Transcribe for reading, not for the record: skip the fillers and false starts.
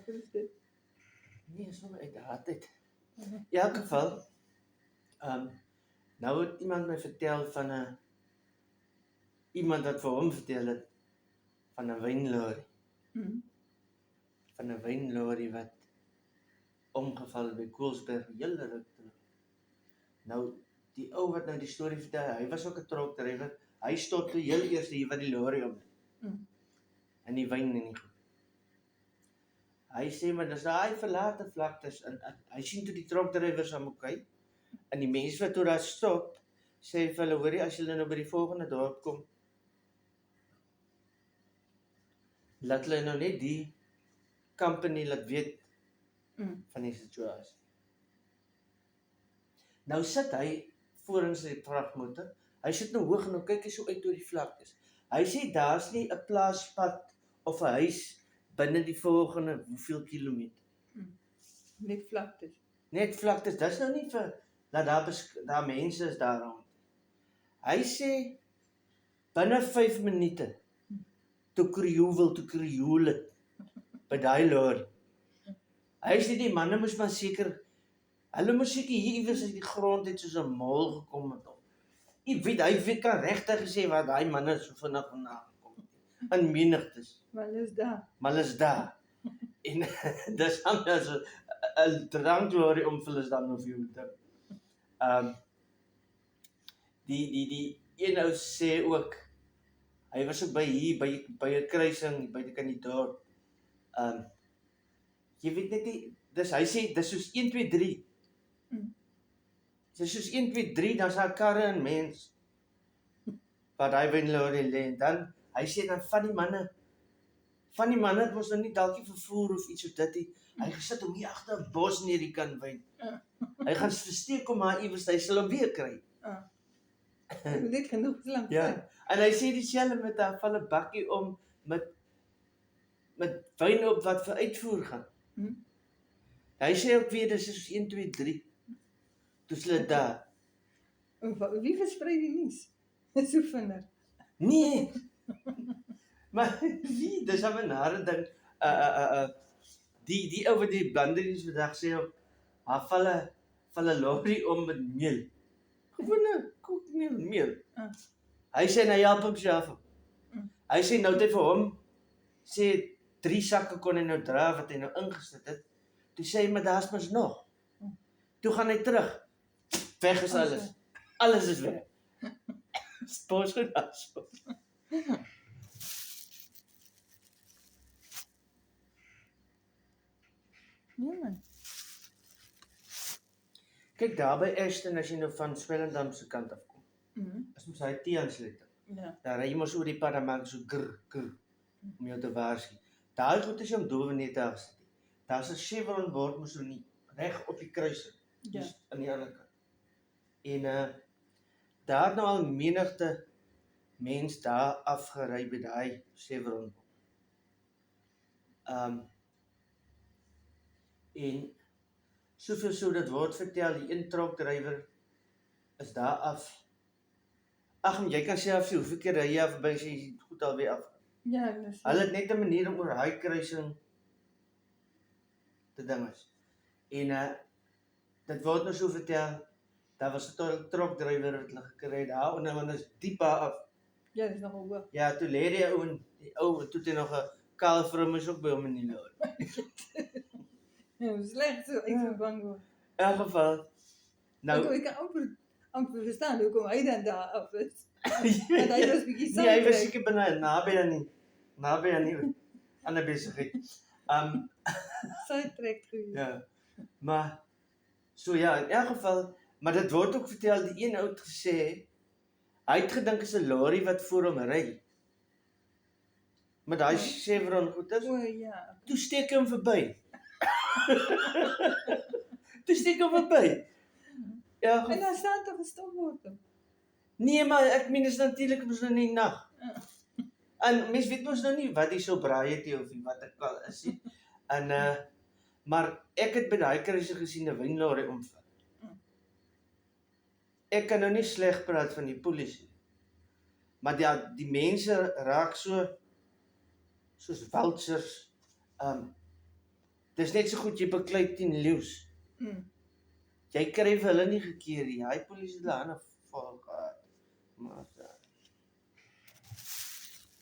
Wat is dit? Nee, sommer uit die hart uit. In elk geval, nou het iemand my vertel van iemand wat vir hom vertel het van 'n wynlorry. Van 'n wynlorry wat omgeval het by Koelsberg, hele ruk terug. Nou, die ou wat nou die storie vertel, hy was ook 'n trokdrywer. Hy stop toe heel eers hier wat die lorry om. En die wyn en die goed. Hy sê maar dis daai verlate vlaktes en hy sien toe die trokdrywers aan mekaar. En die mense wat toe daar stop, sê vir hulle, hoorie, as julle nou by die volgende dorp kom, laat hulle nou net die company laat weet van die situasie. Nou sit hy voor in sy vragmotor. Hy sit nou hoog en nou kyk hy so uit oor die vlaktes. Hy sê daar's nie 'n plaaspad of 'n huis binne die volgende hoeveel kilometer. Net vlaktes. Net vlaktes, dis nou nie vir dat daar mense is daar rond. Hy sê binne 5 minute toe krioel het by daai lorry. Hy sê die manne moes maar seker, hulle moes seker hier iewers uit die grond het soos 'n mol gekom het. Jy weet, hy kan regtig gesê wat daai manne so vinnig vandaan gekom het. In menigtes. Maar hulle is daar. Maar hulle is daar. En dis anders 'n dranklorry om vir hulle dan of jy die een ou sê ook, hy was ook by hier, by 'n kruising, by die kandidaat. Jy weet net nie, hy sê, dis soos 1, 2, 3. Dis soos 1, 2, 3, dan is daar karre en mens, wat hy wynlorry lê, en dan, hy sê dan van die manne het ons nou nie dalk nie vervoer of iets of dit nie, hy gesit om hier agter 'n bos neer die kan wyn. Hy gaan versteek om maar iewers, hy sal hom weer kry. Dit genoeg lank. Ja, en hy sê dieselfde met 'n bakkie om met wyn op wat vir uitvoer gaan. Hy sê ook weer, dis is 1, 2, 3. Toe hulle daar. Wie versprei die nuus? Dis so vinnig. Nee. Maar wie, dis 'n nare ding. Die ou wat die blanderings vandag sê op, val 'n lorry om met meel. Gewone koekmeel. Hy sê hy help homself. Hy sê nou het hy vir hom sê 3 sakke kon hy nou dra wat hy nou ingesit het. Toe sê hy, maar daar's mos nog. Toe gaan hy terug. Weg is alles. Alles is weg. Spons goed daarso. Nee man. Kyk daar by Ashton, as jy nou van Swellendam se kant af kom. As mens hy T-aansluiting. Ja. Daar ry jy mos oor die pad, dan maak so grr, om jou te waarsku. Daai goed is jy om dowe net te gesit. Daar's 'n Chevron bord mos so nie reg op die kruising. Ja. Aan die ander kant. En daar het nou al menigte mens daar afgery by daai Chevron bord. En soveel so dit word vertel, die een trokdrywer is daar af. Ag, jy kan self sê hoeveel keer ry jy af by as jy goed alweer af. Ja, dis. Hulle het net 'n manier om oor daai kruising te ding is. En dit word nou so vertel, daar was 'n trokdrywer wat hulle gekry daar onder, want is diep af. Ja, dis nogal hoog. Ja, toe lê die ou toe het hy nog 'n kaal vrou ook by hom in die lorry. Ja, sleg so, ek so bang word. In elk geval, nou Ek kan amper verstaan hoekom hy dan daar af is. Want hy was bietjie nee, hy was seker binne naby aan nie ander besigheid. Sy trek goed. Ja. Maar so ja, in elk geval, maar dit word ook vertel, die een ou het gesê, hy het gedink is 'n lorry wat voor hom ry. Met daai Chevron goeders, O ja. toe steek hy hom verby. Toe steek hom verby. Ja, En dan staan toch gestop word. nee, maar ek meen is natuurlik mos nou nie nag. En mens weet mos nou nie wat die so braai het of wat ek al is nie. En maar ek het by daai kruising gesien 'n wynlorry omvat. Ek kan nou nie sleg praat van die polisie. Maar die mense raak so soos vultures Dis net so goed jy beklei 10 leeu's. Jy kry vir hulle nie gekeer nie. Hy polisie het hulle hande vol gehad. Maar